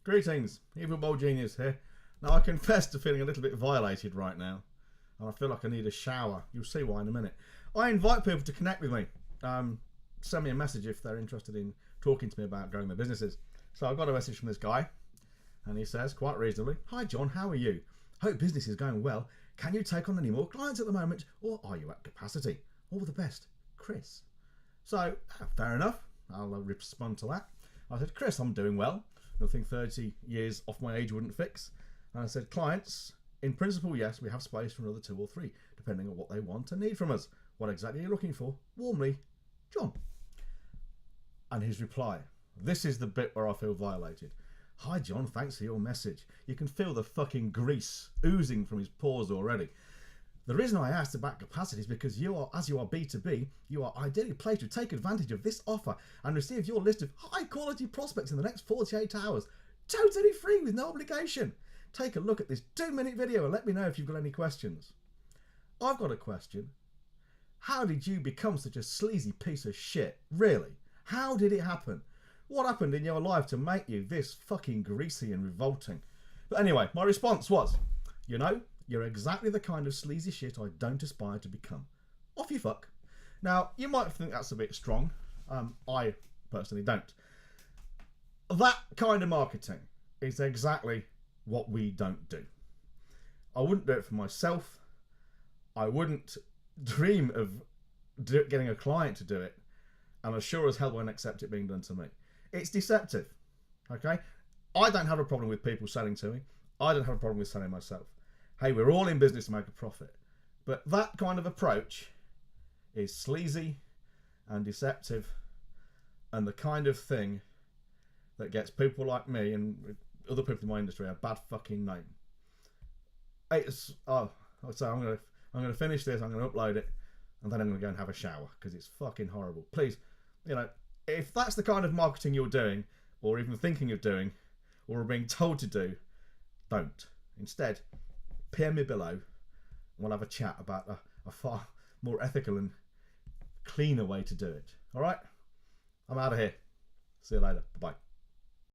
Greetings, Evil Bowl Genius here. Now I confess to feeling a little bit violated right now, and I feel like I need a shower. You'll see why in a minute. I invite people to connect with me. Send me a message if they're interested in talking to me about growing their businesses. So I got a message from this guy, and he says, quite reasonably, "Hi John, how are you? Hope business is going well. Can you take on any more clients at the moment, or are you at capacity? All the best, Chris." So, fair enough. I'll respond to that. I said, "Chris, I'm doing well. Nothing 30 years off my age wouldn't fix." And I said, "Clients, in principle, yes, we have space for another 2 or 3, depending on what they want and need from us. What exactly are you looking for? Warmly, John." And his reply, this is the bit where I feel violated. "Hi John, thanks for your message." You can feel the fucking grease oozing from his pores already. "The reason I asked about capacity is because as you are B2B, you are ideally placed to take advantage of this offer and receive your list of high quality prospects in the next 48 hours, totally free with no obligation. Take a look at this 2-minute video and let me know if you've got any questions." I've got a question. How did you become such a sleazy piece of shit? Really? How did it happen? What happened in your life to make you this fucking greasy and revolting? But anyway, my response was, you know, you're exactly the kind of sleazy shit I don't aspire to become. Off you fuck. Now, you might think that's a bit strong. I personally don't. That kind of marketing is exactly what we don't do. I wouldn't do it for myself. I wouldn't dream of getting a client to do it. And I sure as hell won't accept it being done to me. It's deceptive. Okay? I don't have a problem with people selling to me. I don't have a problem with selling myself. Hey, we're all in business to make a profit. But that kind of approach is sleazy and deceptive and the kind of thing that gets people like me and other people in my industry a bad fucking name. So I'm gonna finish this, I'm gonna upload it, and then I'm gonna go and have a shower because it's fucking horrible. Please, you know, if that's the kind of marketing you're doing, or even thinking of doing, or are being told to do, don't. Instead, PM me below, and we'll have a chat about a far more ethical and cleaner way to do it. All right? I'm out of here. See you later. Bye-bye.